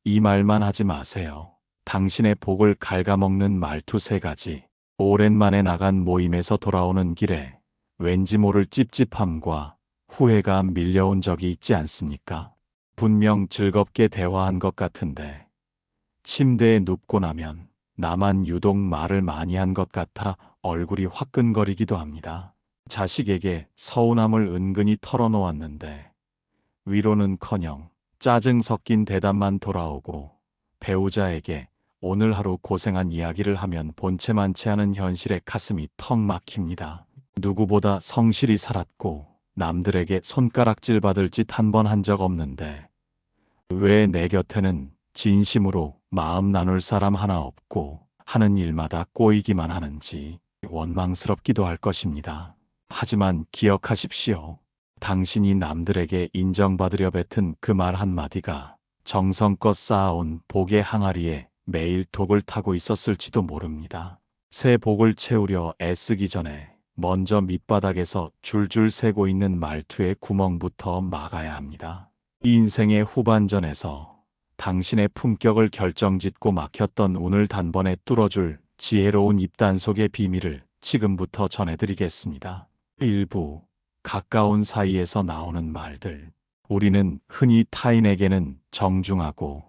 이 말만 하지 마세요. 당신의 복을 갉아먹는 말투 3가지. 오랜만에 나간 모임에서 돌아오는 길에 왠지 모를 찝찝함과 후회가 밀려온 적이 있지 않습니까? 분명 즐겁게 대화한 것 같은데 침대에 눕고 나면 나만 유독 말을 많이 한 것 같아 얼굴이 화끈거리기도 합니다. 자식에게 서운함을 은근히 털어놓았는데 위로는커녕 짜증 섞인 대답만 돌아오고 배우자에게 오늘 하루 고생한 이야기를 하면 본체만치 않은 현실에 가슴이 턱 막힙니다. 누구보다 성실히 살았고 남들에게 손가락질 받을 짓 한 번 한 적 없는데 왜 내 곁에는 진심으로 마음 나눌 사람 하나 없고 하는 일마다 꼬이기만 하는지 원망스럽기도 할 것입니다. 하지만 기억하십시오. 당신이 남들에게 인정받으려 뱉은 그 말 한마디가 정성껏 쌓아온 복의 항아리에 매일 독을 타고 있었을지도 모릅니다. 새 복을 채우려 애쓰기 전에 먼저 밑바닥에서 줄줄 새고 있는 말투의 구멍부터 막아야 합니다. 이 인생의 후반전에서 당신의 품격을 결정짓고 막혔던 운을 단번에 뚫어줄 지혜로운 입단속의 비밀을 지금부터 전해드리겠습니다. 일부 가까운 사이에서 나오는 말들. 우리는 흔히 타인에게는 정중하고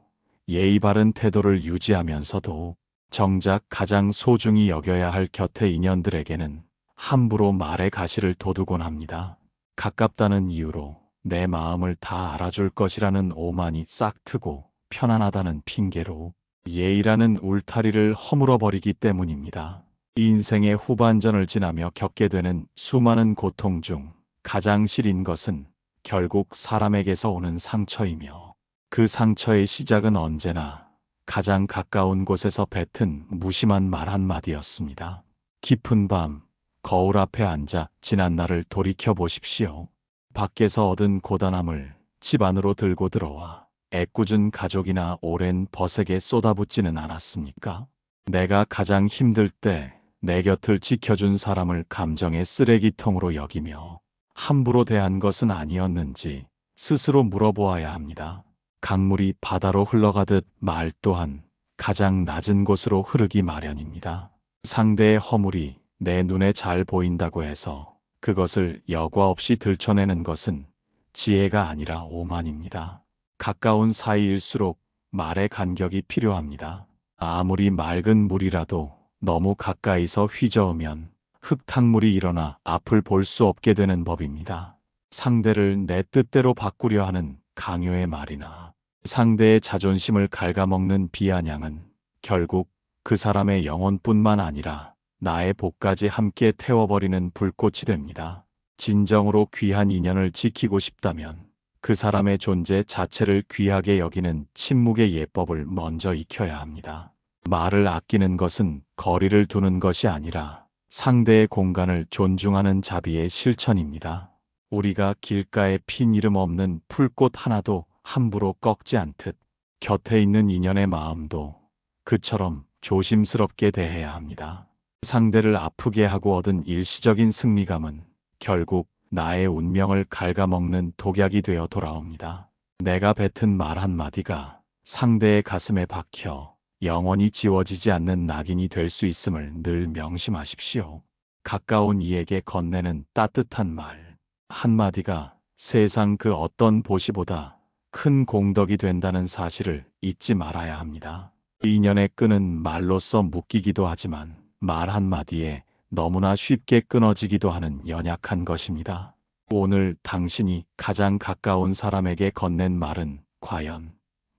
예의 바른 태도를 유지하면서도 정작 가장 소중히 여겨야 할 곁의 인연들에게는 함부로 말의 가시를 돋우곤 합니다. 가깝다는 이유로 내 마음을 다 알아줄 것이라는 오만이 싹트고 편안하다는 핑계로 예의라는 울타리를 허물어버리기 때문입니다. 인생의 후반전을 지나며 겪게 되는 수많은 고통 중 가장 시린 것은 결국 사람에게서 오는 상처이며 그 상처의 시작은 언제나 가장 가까운 곳에서 뱉은 무심한 말 한마디였습니다. 깊은 밤 거울 앞에 앉아 지난 날을 돌이켜 보십시오. 밖에서 얻은 고단함을 집 안으로 들고 들어와 애꿎은 가족이나 오랜 벗에게 쏟아붓지는 않았습니까? 내가 가장 힘들 때 내 곁을 지켜준 사람을 감정의 쓰레기통으로 여기며 함부로 대한 것은 아니었는지 스스로 물어보아야 합니다. 강물이 바다로 흘러가듯 말 또한 가장 낮은 곳으로 흐르기 마련입니다. 상대의 허물이 내 눈에 잘 보인다고 해서 그것을 여과 없이 들춰내는 것은 지혜가 아니라 오만입니다. 가까운 사이일수록 말의 간격이 필요합니다. 아무리 맑은 물이라도 너무 가까이서 휘저으면 흙탕물이 일어나 앞을 볼 수 없게 되는 법입니다. 상대를 내 뜻대로 바꾸려 하는 강요의 말이나 상대의 자존심을 갉아먹는 비아냥은 결국 그 사람의 영혼뿐만 아니라 나의 복까지 함께 태워버리는 불꽃이 됩니다. 진정으로 귀한 인연을 지키고 싶다면 그 사람의 존재 자체를 귀하게 여기는 침묵의 예법을 먼저 익혀야 합니다. 말을 아끼는 것은 거리를 두는 것이 아니라 상대의 공간을 존중하는 자비의 실천입니다. 우리가 길가에 핀 이름 없는 풀꽃 하나도 함부로 꺾지 않듯 곁에 있는 인연의 마음도 그처럼 조심스럽게 대해야 합니다. 상대를 아프게 하고 얻은 일시적인 승리감은 결국 나의 운명을 갉아먹는 독약이 되어 돌아옵니다. 내가 뱉은 말 한마디가 상대의 가슴에 박혀 영원히 지워지지 않는 낙인이 될 수 있음을 늘 명심하십시오. 가까운 이에게 건네는 따뜻한 말 한마디가 세상 그 어떤 보시보다 큰 공덕이 된다는 사실을 잊지 말아야 합니다. 인연의 끈은 말로써 묶이기도 하지만 말 한마디에 너무나 쉽게 끊어지기도 하는 연약한 것입니다. 오늘 당신이 가장 가까운 사람에게 건넨 말은 과연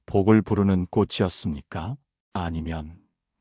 복을 부르는 꽃이었습니까? 아니면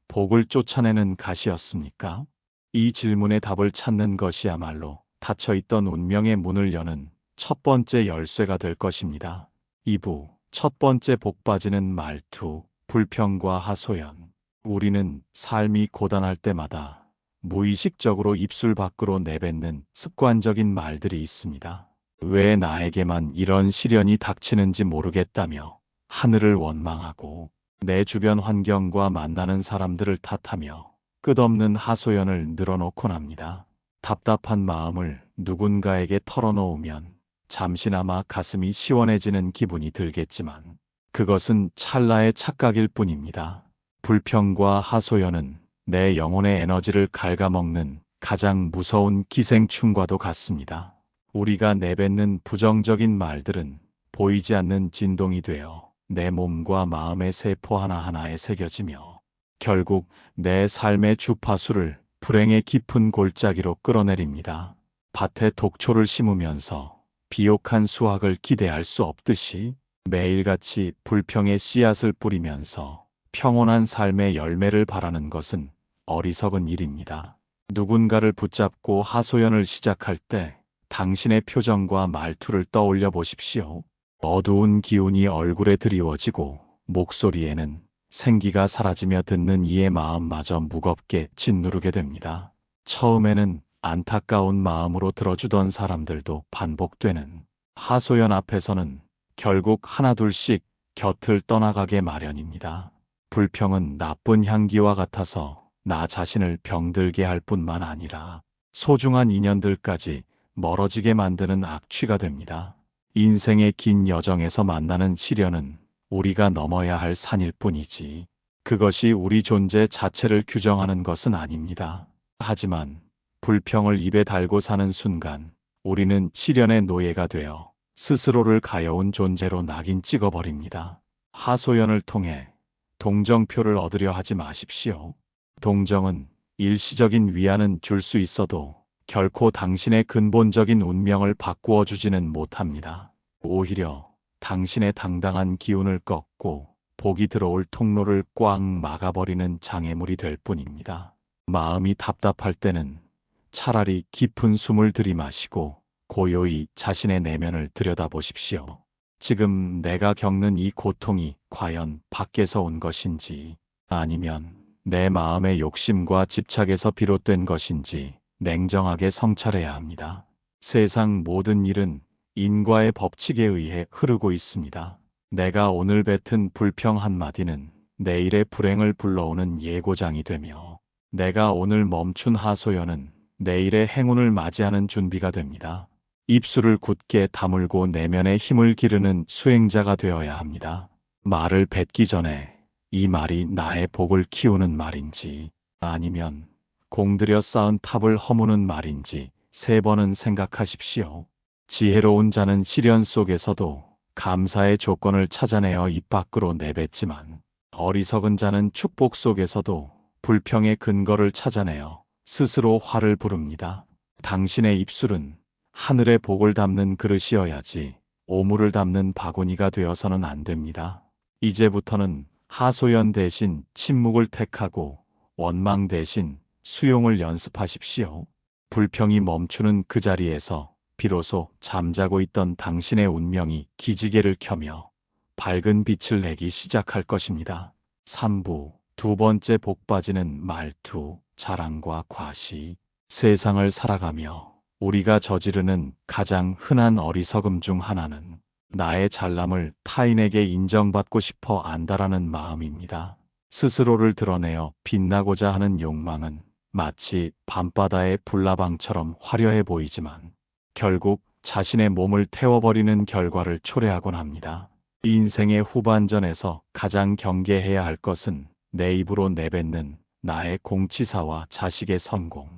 복을 쫓아내는 가시였습니까? 이 질문의 답을 찾는 것이야말로 닫혀있던 운명의 문을 여는 첫 번째 열쇠가 될 것입니다. 2부 첫 번째 복 빠지는 말투, 불평과 하소연. 우리는 삶이 고단할 때마다 무의식적으로 입술 밖으로 내뱉는 습관적인 말들이 있습니다. 왜 나에게만 이런 시련이 닥치는지 모르겠다며 하늘을 원망하고 내 주변 환경과 만나는 사람들을 탓하며 끝없는 하소연을 늘어놓곤 합니다. 답답한 마음을 누군가에게 털어놓으면 잠시나마 가슴이 시원해지는 기분이 들겠지만 그것은 찰나의 착각일 뿐입니다. 불평과 하소연은 내 영혼의 에너지를 갉아먹는 가장 무서운 기생충과도 같습니다. 우리가 내뱉는 부정적인 말들은 보이지 않는 진동이 되어 내 몸과 마음의 세포 하나하나에 새겨지며 결국 내 삶의 주파수를 불행의 깊은 골짜기로 끌어내립니다. 밭에 독초를 심으면서 비옥한 수확을 기대할 수 없듯이 매일같이 불평의 씨앗을 뿌리면서 평온한 삶의 열매를 바라는 것은 어리석은 일입니다. 누군가를 붙잡고 하소연을 시작할 때 당신의 표정과 말투를 떠올려 보십시오. 어두운 기운이 얼굴에 드리워지고 목소리에는 생기가 사라지며 듣는 이의 마음마저 무겁게 짓누르게 됩니다. 처음에는 안타까운 마음으로 들어주던 사람들도 반복되는 하소연 앞에서는 결국 하나둘씩 곁을 떠나가게 마련입니다. 불평은 나쁜 향기와 같아서 나 자신을 병들게 할 뿐만 아니라 소중한 인연들까지 멀어지게 만드는 악취가 됩니다. 인생의 긴 여정에서 만나는 시련은 우리가 넘어야 할 산일 뿐이지 그것이 우리 존재 자체를 규정하는 것은 아닙니다. 하지만 불평을 입에 달고 사는 순간 우리는 시련의 노예가 되어 스스로를 가여운 존재로 낙인 찍어버립니다. 하소연을 통해 동정표를 얻으려 하지 마십시오. 동정은 일시적인 위안은 줄 수 있어도 결코 당신의 근본적인 운명을 바꾸어 주지는 못합니다. 오히려 당신의 당당한 기운을 꺾고 복이 들어올 통로를 꽉 막아버리는 장애물이 될 뿐입니다. 마음이 답답할 때는 차라리 깊은 숨을 들이마시고 고요히 자신의 내면을 들여다보십시오. 지금 내가 겪는 이 고통이 과연 밖에서 온 것인지 아니면 내 마음의 욕심과 집착에서 비롯된 것인지 냉정하게 성찰해야 합니다. 세상 모든 일은 인과의 법칙에 의해 흐르고 있습니다. 내가 오늘 뱉은 불평 한마디는 내일의 불행을 불러오는 예고장이 되며 내가 오늘 멈춘 하소연은 내일의 행운을 맞이하는 준비가 됩니다. 입술을 굳게 다물고 내면의 힘을 기르는 수행자가 되어야 합니다. 말을 뱉기 전에 이 말이 나의 복을 키우는 말인지 아니면 공들여 쌓은 탑을 허무는 말인지 3번은 생각하십시오. 지혜로운 자는 시련 속에서도 감사의 조건을 찾아내어 입 밖으로 내뱉지만 어리석은 자는 축복 속에서도 불평의 근거를 찾아내어 스스로 화를 부릅니다. 당신의 입술은 하늘의 복을 담는 그릇이어야지 오물을 담는 바구니가 되어서는 안 됩니다. 이제부터는 하소연 대신 침묵을 택하고 원망 대신 수용을 연습하십시오. 불평이 멈추는 그 자리에서 비로소 잠자고 있던 당신의 운명이 기지개를 켜며 밝은 빛을 내기 시작할 것입니다. 3부 두 번째 복빠지는 말투, 자랑과 과시. 세상을 살아가며 우리가 저지르는 가장 흔한 어리석음 중 하나는 나의 잘남을 타인에게 인정받고 싶어 안다라는 마음입니다. 스스로를 드러내어 빛나고자 하는 욕망은 마치 밤바다의 불나방처럼 화려해 보이지만 결국 자신의 몸을 태워버리는 결과를 초래하곤 합니다. 인생의 후반전에서 가장 경계해야 할 것은 내 입으로 내뱉는 나의 공치사와 자식의 성공,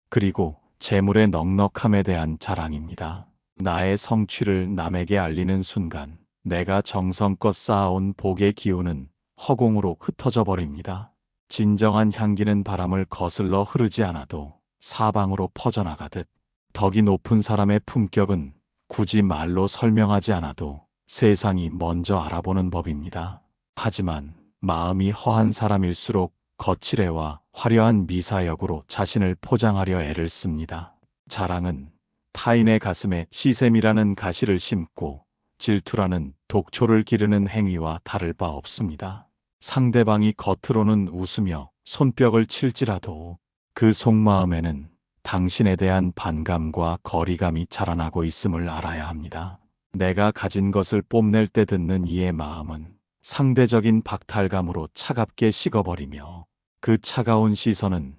그리고 재물의 넉넉함에 대한 자랑입니다. 나의 성취를 남에게 알리는 순간 내가 정성껏 쌓아온 복의 기운은 허공으로 흩어져 버립니다. 진정한 향기는 바람을 거슬러 흐르지 않아도 사방으로 퍼져나가듯 덕이 높은 사람의 품격은 굳이 말로 설명하지 않아도 세상이 먼저 알아보는 법입니다. 하지만 마음이 허한 사람일수록 거칠애와 화려한 미사역으로 자신을 포장하려 애를 씁니다. 자랑은 타인의 가슴에 시샘이라는 가시를 심고 질투라는 독초를 기르는 행위와 다를 바 없습니다. 상대방이 겉으로는 웃으며 손뼉을 칠지라도 그 속마음에는 당신에 대한 반감과 거리감이 자라나고 있음을 알아야 합니다. 내가 가진 것을 뽐낼 때 듣는 이의 마음은 상대적인 박탈감으로 차갑게 식어버리며 그 차가운 시선은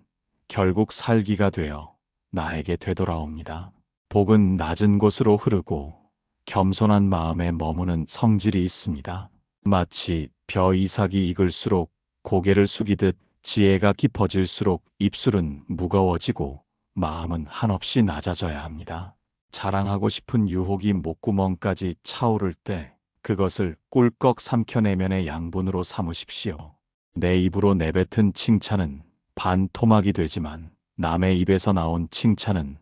결국 살기가 되어 나에게 되돌아옵니다. 복은 낮은 곳으로 흐르고 겸손한 마음에 머무는 성질이 있습니다. 마치 벼 이삭이 익을수록 고개를 숙이듯 지혜가 깊어질수록 입술은 무거워지고 마음은 한없이 낮아져야 합니다. 자랑하고 싶은 유혹이 목구멍까지 차오를 때 그것을 꿀꺽 삼켜내면의 양분으로 삼으십시오. 내 입으로 내뱉은 칭찬은 반토막이 되지만 남의 입에서 나온 칭찬은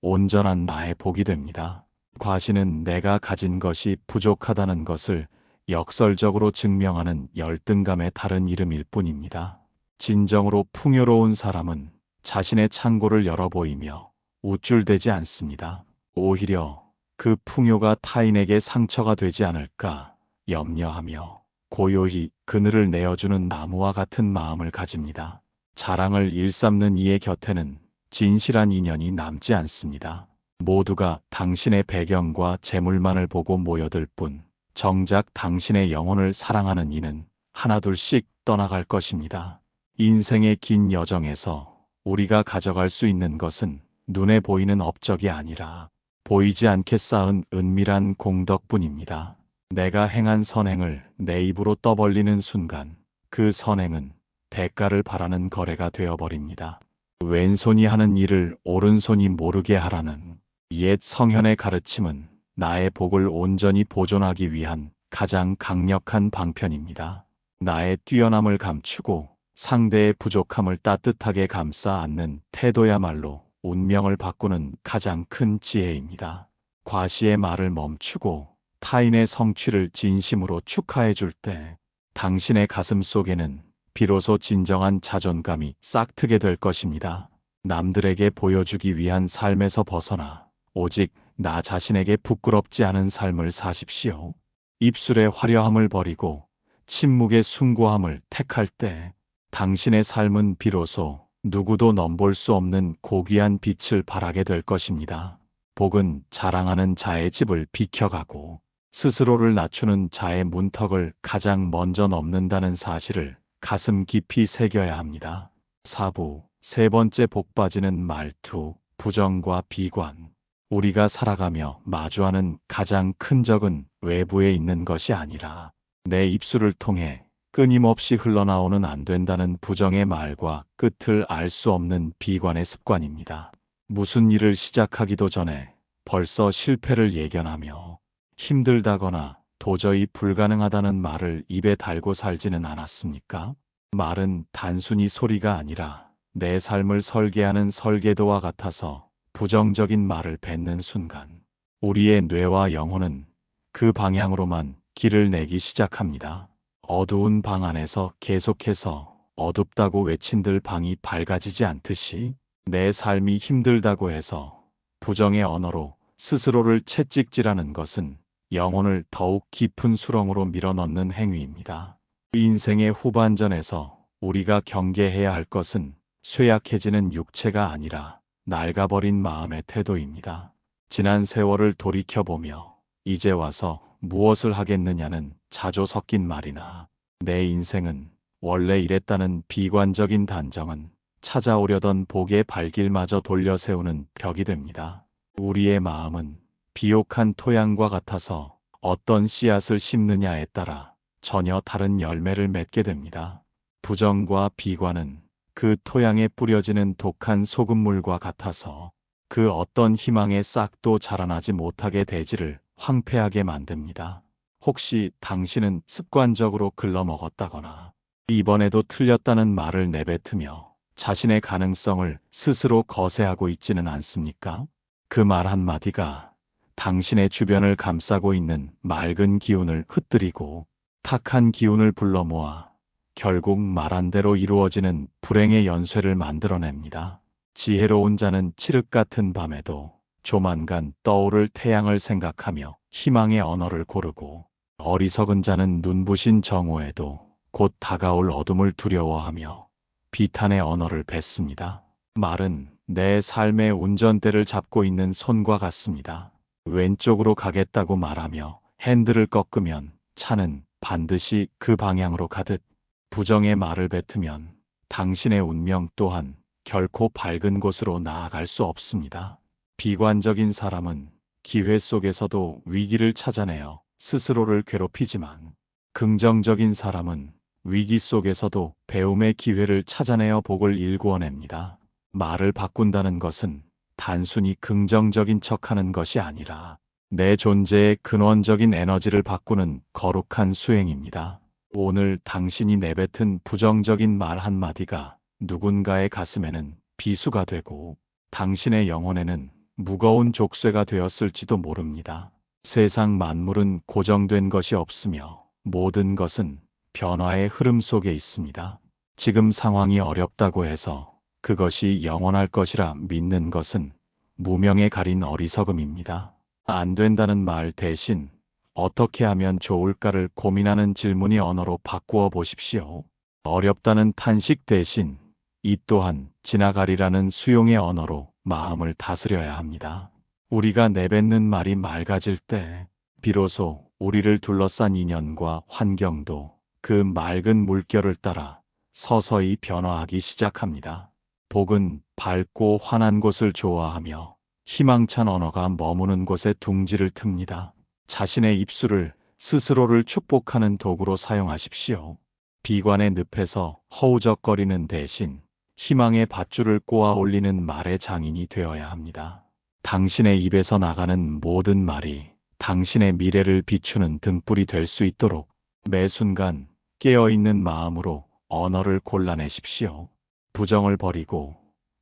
온전한 나의 복이 됩니다. 과시는 내가 가진 것이 부족하다는 것을 역설적으로 증명하는 열등감의 다른 이름일 뿐입니다. 진정으로 풍요로운 사람은 자신의 창고를 열어 보이며 우쭐대지 않습니다. 오히려 그 풍요가 타인에게 상처가 되지 않을까 염려하며 고요히 그늘을 내어주는 나무와 같은 마음을 가집니다. 자랑을 일삼는 이의 곁에는 진실한 인연이 남지 않습니다. 모두가 당신의 배경과 재물만을 보고 모여들 뿐 정작 당신의 영혼을 사랑하는 이는 하나둘씩 떠나갈 것입니다. 인생의 긴 여정에서 우리가 가져갈 수 있는 것은 눈에 보이는 업적이 아니라 보이지 않게 쌓은 은밀한 공덕뿐입니다. 내가 행한 선행을 내 입으로 떠벌리는 순간 그 선행은 대가를 바라는 거래가 되어버립니다. 왼손이 하는 일을 오른손이 모르게 하라는 옛 성현의 가르침은 나의 복을 온전히 보존하기 위한 가장 강력한 방편입니다. 나의 뛰어남을 감추고 상대의 부족함을 따뜻하게 감싸 안는 태도야말로 운명을 바꾸는 가장 큰 지혜입니다. 과시의 말을 멈추고 타인의 성취를 진심으로 축하해 줄 때 당신의 가슴 속에는 비로소 진정한 자존감이 싹트게 될 것입니다. 남들에게 보여주기 위한 삶에서 벗어나 오직 나 자신에게 부끄럽지 않은 삶을 사십시오. 입술의 화려함을 버리고 침묵의 숭고함을 택할 때 당신의 삶은 비로소 누구도 넘볼 수 없는 고귀한 빛을 발하게 될 것입니다. 복은 자랑하는 자의 집을 비켜가고 스스로를 낮추는 자의 문턱을 가장 먼저 넘는다는 사실을 가슴 깊이 새겨야 합니다. 사부, 세 번째 복 빠지는 말투, 부정과 비관. 우리가 살아가며 마주하는 가장 큰 적은 외부에 있는 것이 아니라 내 입술을 통해 끊임없이 흘러나오는 안 된다는 부정의 말과 끝을 알 수 없는 비관의 습관입니다. 무슨 일을 시작하기도 전에 벌써 실패를 예견하며 힘들다거나 도저히 불가능하다는 말을 입에 달고 살지는 않았습니까? 말은 단순히 소리가 아니라 내 삶을 설계하는 설계도와 같아서 부정적인 말을 뱉는 순간 우리의 뇌와 영혼은 그 방향으로만 길을 내기 시작합니다. 어두운 방 안에서 계속해서 어둡다고 외친들 방이 밝아지지 않듯이 내 삶이 힘들다고 해서 부정의 언어로 스스로를 채찍질하는 것은 영혼을 더욱 깊은 수렁으로 밀어넣는 행위입니다. 인생의 후반전에서 우리가 경계해야 할 것은 쇠약해지는 육체가 아니라 낡아버린 마음의 태도입니다. 지난 세월을 돌이켜보며 이제 와서 무엇을 하겠느냐는 자조 섞인 말이나 내 인생은 원래 이랬다는 비관적인 단정은 찾아오려던 복의 발길마저 돌려세우는 벽이 됩니다. 우리의 마음은 비옥한 토양과 같아서 어떤 씨앗을 심느냐에 따라 전혀 다른 열매를 맺게 됩니다. 부정과 비관은 그 토양에 뿌려지는 독한 소금물과 같아서 그 어떤 희망의 싹도 자라나지 못하게 대지를 황폐하게 만듭니다. 혹시 당신은 습관적으로 글러먹었다거나 이번에도 틀렸다는 말을 내뱉으며 자신의 가능성을 스스로 거세하고 있지는 않습니까? 그 말 한마디가 당신의 주변을 감싸고 있는 맑은 기운을 흩뜨리고 탁한 기운을 불러 모아 결국 말한 대로 이루어지는 불행의 연쇄를 만들어냅니다. 지혜로운 자는 칠흑 같은 밤에도 조만간 떠오를 태양을 생각하며 희망의 언어를 고르고 어리석은 자는 눈부신 정오에도 곧 다가올 어둠을 두려워하며 비탄의 언어를 뱉습니다. 말은 내 삶의 운전대를 잡고 있는 손과 같습니다. 왼쪽으로 가겠다고 말하며 핸들을 꺾으면 차는 반드시 그 방향으로 가듯 부정의 말을 뱉으면 당신의 운명 또한 결코 밝은 곳으로 나아갈 수 없습니다. 비관적인 사람은 기회 속에서도 위기를 찾아내어 스스로를 괴롭히지만 긍정적인 사람은 위기 속에서도 배움의 기회를 찾아내어 복을 일구어냅니다. 말을 바꾼다는 것은 단순히 긍정적인 척하는 것이 아니라 내 존재의 근원적인 에너지를 바꾸는 거룩한 수행입니다. 오늘 당신이 내뱉은 부정적인 말 한마디가 누군가의 가슴에는 비수가 되고 당신의 영혼에는 무거운 족쇄가 되었을지도 모릅니다. 세상 만물은 고정된 것이 없으며 모든 것은 변화의 흐름 속에 있습니다. 지금 상황이 어렵다고 해서 그것이 영원할 것이라 믿는 것은 무명에 가린 어리석음입니다. 안 된다는 말 대신 어떻게 하면 좋을까를 고민하는 질문이 언어로 바꾸어 보십시오. 어렵다는 탄식 대신 이 또한 지나가리라는 수용의 언어로 마음을 다스려야 합니다. 우리가 내뱉는 말이 맑아질 때 비로소 우리를 둘러싼 인연과 환경도 그 맑은 물결을 따라 서서히 변화하기 시작합니다. 복은 밝고 환한 곳을 좋아하며 희망찬 언어가 머무는 곳에 둥지를 틉니다. 자신의 입술을 스스로를 축복하는 도구로 사용하십시오. 비관의 늪에서 허우적거리는 대신 희망의 밧줄을 꼬아 올리는 말의 장인이 되어야 합니다. 당신의 입에서 나가는 모든 말이 당신의 미래를 비추는 등불이 될 수 있도록 매 순간 깨어있는 마음으로 언어를 골라내십시오. 부정을 버리고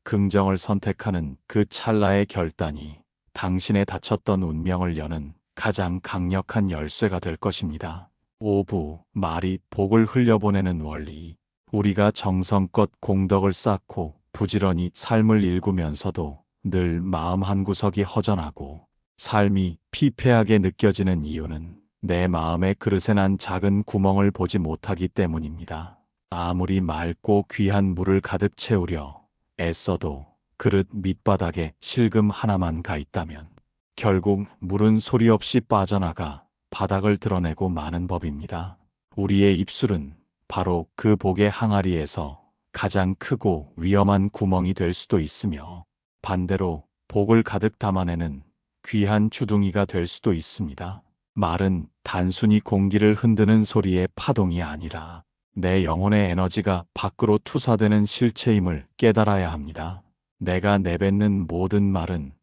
긍정을 선택하는 그 찰나의 결단이 당신의 닫혔던 운명을 여는 가장 강력한 열쇠가 될 것입니다. 5부 말이 복을 흘려보내는 원리. 우리가 정성껏 공덕을 쌓고 부지런히 삶을 일구면서도 늘 마음 한구석이 허전하고 삶이 피폐하게 느껴지는 이유는 내 마음의 그릇에 난 작은 구멍을 보지 못하기 때문입니다. 아무리 맑고 귀한 물을 가득 채우려 애써도 그릇 밑바닥에 실금 하나만 가 있다면 결국 물은 소리 없이 빠져나가 바닥을 드러내고 마는 법입니다. 우리의 입술은 바로 그 복의 항아리에서 가장 크고 위험한 구멍이 될 수도 있으며 반대로 복을 가득 담아내는 귀한 주둥이가 될 수도 있습니다. 말은 단순히 공기를 흔드는 소리의 파동이 아니라 내 영혼의 에너지가 밖으로 투사되는 실체임을 깨달아야 합니다. 내가 내뱉는 모든 말은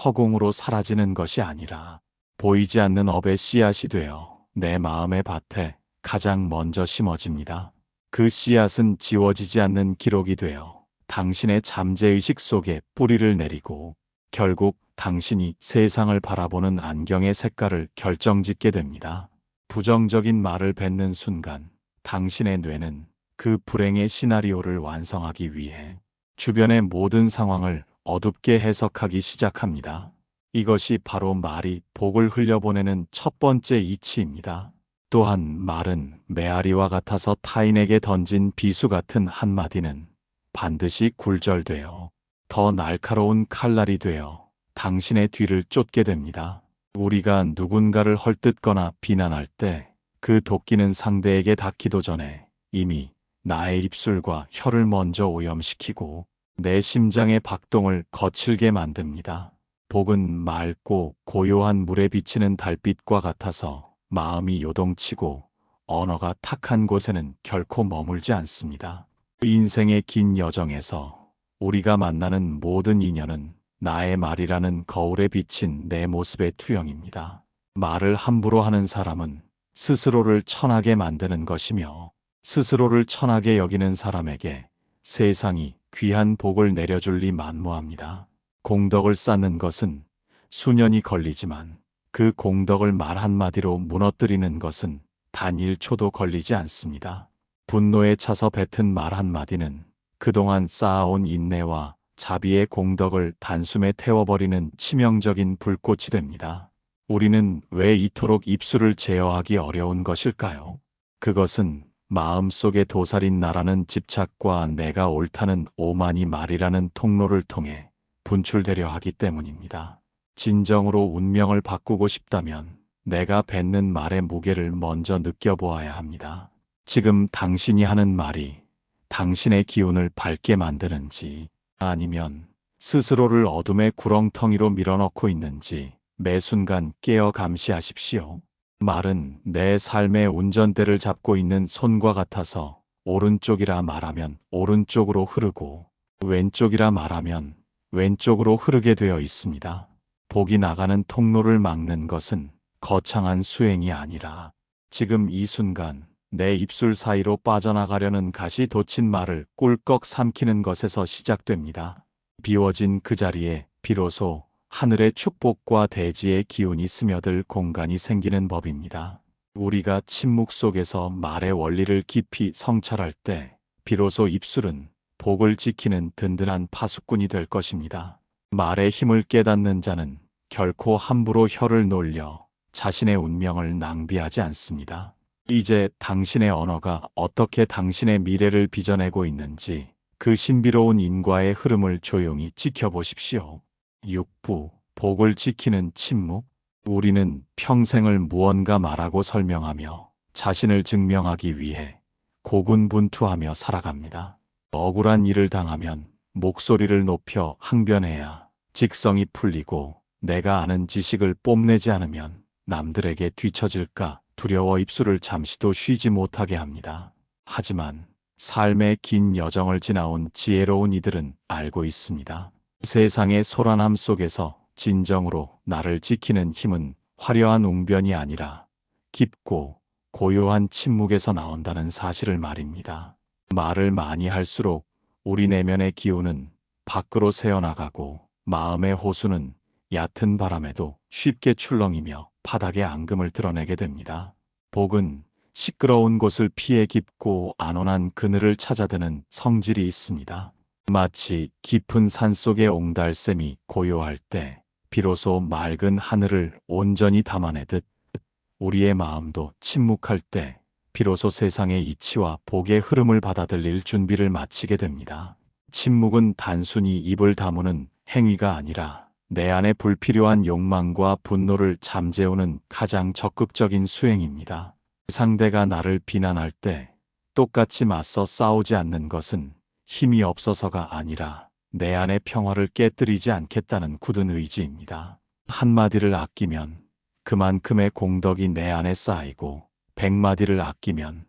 허공으로 사라지는 것이 아니라 보이지 않는 업의 씨앗이 되어 내 마음의 밭에 가장 먼저 심어집니다. 그 씨앗은 지워지지 않는 기록이 되어 당신의 잠재의식 속에 뿌리를 내리고 결국 당신이 세상을 바라보는 안경의 색깔을 결정짓게 됩니다. 부정적인 말을 뱉는 순간 당신의 뇌는 그 불행의 시나리오를 완성하기 위해 주변의 모든 상황을 어둡게 해석하기 시작합니다. 이것이 바로 말이 복을 흘려보내는 첫 번째 이치입니다. 또한 말은 메아리와 같아서 타인에게 던진 비수 같은 한마디는 반드시 굴절되어 더 날카로운 칼날이 되어 당신의 뒤를 쫓게 됩니다. 우리가 누군가를 헐뜯거나 비난할 때 그 도끼는 상대에게 닿기도 전에 이미 나의 입술과 혀를 먼저 오염시키고 내 심장의 박동을 거칠게 만듭니다. 복은 맑고 고요한 물에 비치는 달빛과 같아서 마음이 요동치고 언어가 탁한 곳에는 결코 머물지 않습니다. 인생의 긴 여정에서 우리가 만나는 모든 인연은 나의 말이라는 거울에 비친 내 모습의 투영입니다. 말을 함부로 하는 사람은 스스로를 천하게 만드는 것이며 스스로를 천하게 여기는 사람에게 세상이 귀한 복을 내려줄 리 만무합니다. 공덕을 쌓는 것은 수년이 걸리지만 그 공덕을 말 한마디로 무너뜨리는 것은 단 1초도 걸리지 않습니다. 분노에 차서 뱉은 말 한마디는 그동안 쌓아온 인내와 자비의 공덕을 단숨에 태워버리는 치명적인 불꽃이 됩니다. 우리는 왜 이토록 입술을 제어하기 어려운 것일까요? 그것은 마음속에 도살인 나라는 집착과 내가 옳다는 오만이 말이라는 통로를 통해 분출되려 하기 때문입니다. 진정으로 운명을 바꾸고 싶다면 내가 뱉는 말의 무게를 먼저 느껴보아야 합니다. 지금 당신이 하는 말이 당신의 기운을 밝게 만드는지 아니면 스스로를 어둠의 구렁텅이로 밀어넣고 있는지 매 순간 깨어 감시하십시오. 말은 내 삶의 운전대를 잡고 있는 손과 같아서 오른쪽이라 말하면 오른쪽으로 흐르고 왼쪽이라 말하면 왼쪽으로 흐르게 되어 있습니다. 복이 나가는 통로를 막는 것은 거창한 수행이 아니라 지금 이 순간 내 입술 사이로 빠져나가려는 가시 돋친 말을 꿀꺽 삼키는 것에서 시작됩니다. 비워진 그 자리에 비로소 하늘의 축복과 대지의 기운이 스며들 공간이 생기는 법입니다. 우리가 침묵 속에서 말의 원리를 깊이 성찰할 때 비로소 입술은 복을 지키는 든든한 파수꾼이 될 것입니다. 말의 힘을 깨닫는 자는 결코 함부로 혀를 놀려 자신의 운명을 낭비하지 않습니다. 이제 당신의 언어가 어떻게 당신의 미래를 빚어내고 있는지 그 신비로운 인과의 흐름을 조용히 지켜보십시오. 6부 복을 지키는 침묵. 우리는 평생을 무언가 말하고 설명하며 자신을 증명하기 위해 고군분투하며 살아갑니다. 억울한 일을 당하면 목소리를 높여 항변해야 직성이 풀리고 내가 아는 지식을 뽐내지 않으면 남들에게 뒤처질까 두려워 입술을 잠시도 쉬지 못하게 합니다. 하지만 삶의 긴 여정을 지나온 지혜로운 이들은 알고 있습니다. 세상의 소란함 속에서 진정으로 나를 지키는 힘은 화려한 웅변이 아니라 깊고 고요한 침묵에서 나온다는 사실을 말입니다. 말을 많이 할수록 우리 내면의 기운은 밖으로 새어나가고 마음의 호수는 얕은 바람에도 쉽게 출렁이며 바닥의 앙금을 드러내게 됩니다. 복은 시끄러운 곳을 피해 깊고 안온한 그늘을 찾아드는 성질이 있습니다. 마치 깊은 산속의 옹달샘이 고요할 때 비로소 맑은 하늘을 온전히 담아내듯 우리의 마음도 침묵할 때 비로소 세상의 이치와 복의 흐름을 받아들일 준비를 마치게 됩니다. 침묵은 단순히 입을 다무는 행위가 아니라 내 안의 불필요한 욕망과 분노를 잠재우는 가장 적극적인 수행입니다. 상대가 나를 비난할 때 똑같이 맞서 싸우지 않는 것은 힘이 없어서가 아니라 내 안의 평화를 깨뜨리지 않겠다는 굳은 의지입니다. 한마디를 아끼면 그만큼의 공덕이 내 안에 쌓이고 100마디를 아끼면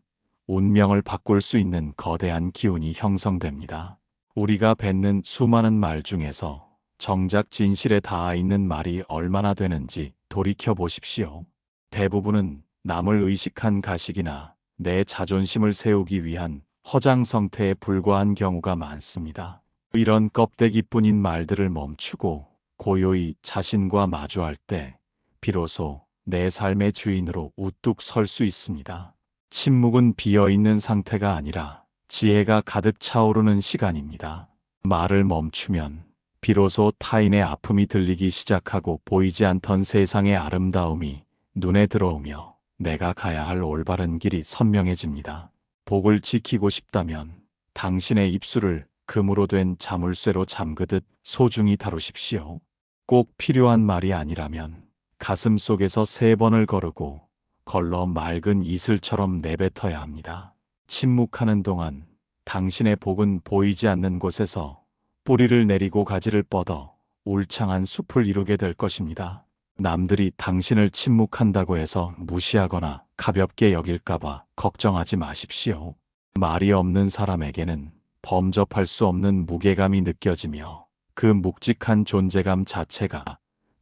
운명을 바꿀 수 있는 거대한 기운이 형성됩니다. 우리가 뱉는 수많은 말 중에서 정작 진실에 닿아 있는 말이 얼마나 되는지 돌이켜 보십시오. 대부분은 남을 의식한 가식이나 내 자존심을 세우기 위한 허장성태에 불과한 경우가 많습니다. 이런 껍데기뿐인 말들을 멈추고 고요히 자신과 마주할 때 비로소 내 삶의 주인으로 우뚝 설 수 있습니다. 침묵은 비어있는 상태가 아니라 지혜가 가득 차오르는 시간입니다. 말을 멈추면 비로소 타인의 아픔이 들리기 시작하고 보이지 않던 세상의 아름다움이 눈에 들어오며 내가 가야 할 올바른 길이 선명해집니다. 복을 지키고 싶다면 당신의 입술을 금으로 된 자물쇠로 잠그듯 소중히 다루십시오. 꼭 필요한 말이 아니라면 가슴 속에서 3번을 거르고 걸러 맑은 이슬처럼 내뱉어야 합니다. 침묵하는 동안 당신의 복은 보이지 않는 곳에서 뿌리를 내리고 가지를 뻗어 울창한 숲을 이루게 될 것입니다. 남들이 당신을 침묵한다고 해서 무시하거나 가볍게 여길까봐 걱정하지 마십시오. 말이 없는 사람에게는 범접할 수 없는 무게감이 느껴지며 그 묵직한 존재감 자체가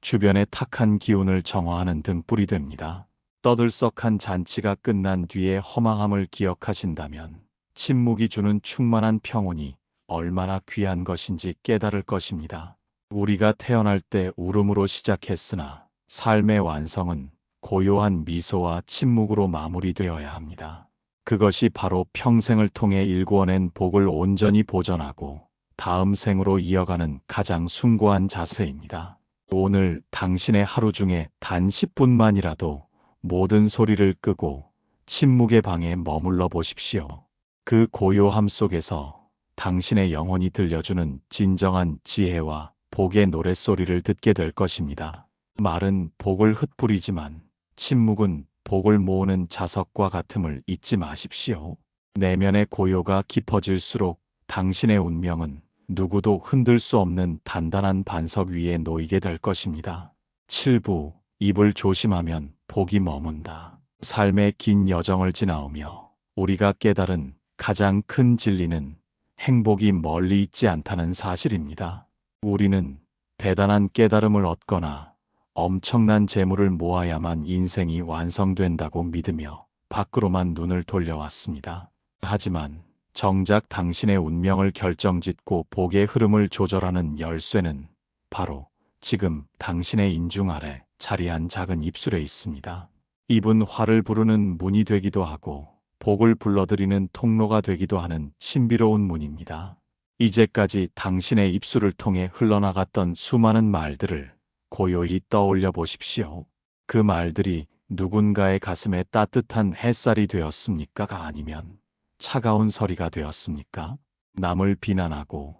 주변의 탁한 기운을 정화하는 등불이 됩니다. 떠들썩한 잔치가 끝난 뒤에 허망함을 기억하신다면 침묵이 주는 충만한 평온이 얼마나 귀한 것인지 깨달을 것입니다. 우리가 태어날 때 울음으로 시작했으나 삶의 완성은 고요한 미소와 침묵으로 마무리되어야 합니다. 그것이 바로 평생을 통해 일구어낸 복을 온전히 보존하고 다음 생으로 이어가는 가장 숭고한 자세입니다. 오늘 당신의 하루 중에 단 10분만이라도 모든 소리를 끄고 침묵의 방에 머물러 보십시오. 그 고요함 속에서 당신의 영혼이 들려주는 진정한 지혜와 복의 노랫소리를 듣게 될 것입니다. 말은 복을 흩뿌리지만 침묵은 복을 모으는 자석과 같음을 잊지 마십시오. 내면의 고요가 깊어질수록 당신의 운명은 누구도 흔들 수 없는 단단한 반석 위에 놓이게 될 것입니다. 7부 입을 조심하면 복이 머문다. 삶의 긴 여정을 지나오며 우리가 깨달은 가장 큰 진리는 행복이 멀리 있지 않다는 사실입니다. 우리는 대단한 깨달음을 얻거나 엄청난 재물을 모아야만 인생이 완성된다고 믿으며 밖으로만 눈을 돌려왔습니다. 하지만 정작 당신의 운명을 결정짓고 복의 흐름을 조절하는 열쇠는 바로 지금 당신의 인중 아래 자리한 작은 입술에 있습니다. 입은 화를 부르는 문이 되기도 하고 복을 불러들이는 통로가 되기도 하는 신비로운 문입니다. 이제까지 당신의 입술을 통해 흘러나갔던 수많은 말들을 고요히 떠올려 보십시오. 그 말들이 누군가의 가슴에 따뜻한 햇살이 되었습니까? 아니면 차가운 서리가 되었습니까? 남을 비난하고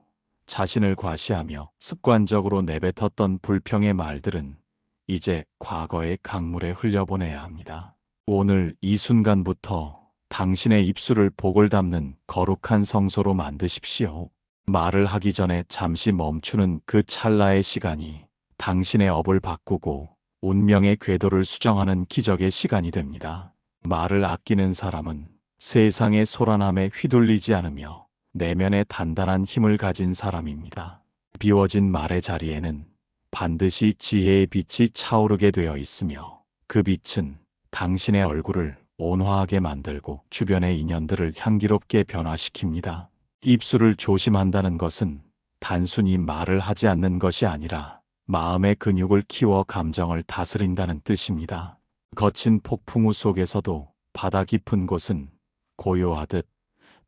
자신을 과시하며 습관적으로 내뱉었던 불평의 말들은 이제 과거의 강물에 흘려보내야 합니다. 오늘 이 순간부터 당신의 입술을 복을 담는 거룩한 성소로 만드십시오. 말을 하기 전에 잠시 멈추는 그 찰나의 시간이 당신의 업을 바꾸고 운명의 궤도를 수정하는 기적의 시간이 됩니다. 말을 아끼는 사람은 세상의 소란함에 휘둘리지 않으며 내면에 단단한 힘을 가진 사람입니다. 비워진 말의 자리에는 반드시 지혜의 빛이 차오르게 되어 있으며 그 빛은 당신의 얼굴을 온화하게 만들고 주변의 인연들을 향기롭게 변화시킵니다. 입술을 조심한다는 것은 단순히 말을 하지 않는 것이 아니라 마음의 근육을 키워 감정을 다스린다는 뜻입니다. 거친 폭풍우 속에서도 바다 깊은 곳은 고요하듯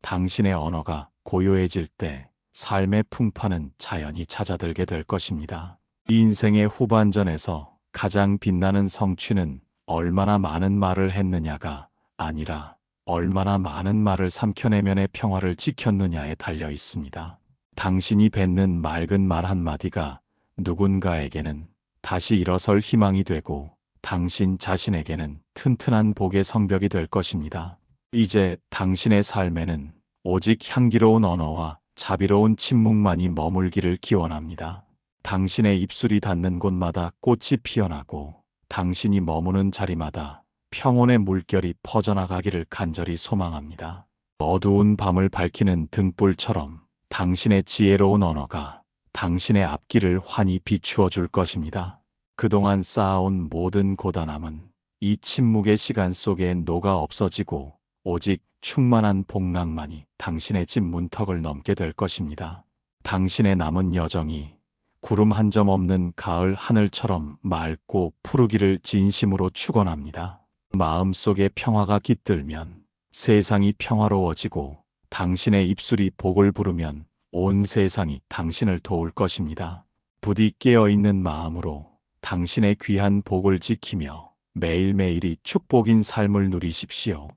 당신의 언어가 고요해질 때 삶의 풍파는 자연히 찾아들게 될 것입니다. 인생의 후반전에서 가장 빛나는 성취는 얼마나 많은 말을 했느냐가 아니라 얼마나 많은 말을 삼켜내면의 평화를 지켰느냐에 달려 있습니다. 당신이 뱉는 맑은 말 한마디가 누군가에게는 다시 일어설 희망이 되고 당신 자신에게는 튼튼한 복의 성벽이 될 것입니다. 이제 당신의 삶에는 오직 향기로운 언어와 자비로운 침묵만이 머물기를 기원합니다. 당신의 입술이 닿는 곳마다 꽃이 피어나고 당신이 머무는 자리마다 평온의 물결이 퍼져나가기를 간절히 소망합니다. 어두운 밤을 밝히는 등불처럼 당신의 지혜로운 언어가 당신의 앞길을 환히 비추어 줄 것입니다. 그동안 쌓아온 모든 고단함은 이 침묵의 시간 속에 녹아 없어지고 오직 충만한 복락만이 당신의 집 문턱을 넘게 될 것입니다. 당신의 남은 여정이 구름 한 점 없는 가을 하늘처럼 맑고 푸르기를 진심으로 축원합니다. 마음속에 평화가 깃들면 세상이 평화로워지고 당신의 입술이 복을 부르면 온 세상이 당신을 도울 것입니다. 부디 깨어있는 마음으로 당신의 귀한 복을 지키며 매일매일이 축복인 삶을 누리십시오.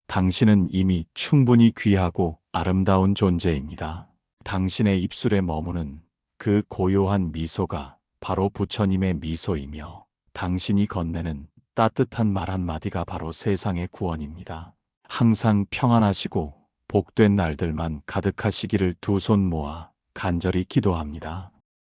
당신은 이미 충분히 귀하고 아름다운 존재입니다. 당신의 입술에 머무는 그 고요한 미소가 바로 부처님의 미소이며 당신이 건네는 따뜻한 말 한마디가 바로 세상의 구원입니다. 항상 평안하시고 복된 날들만 가득하시기를 두 손 모아 간절히 기도합니다.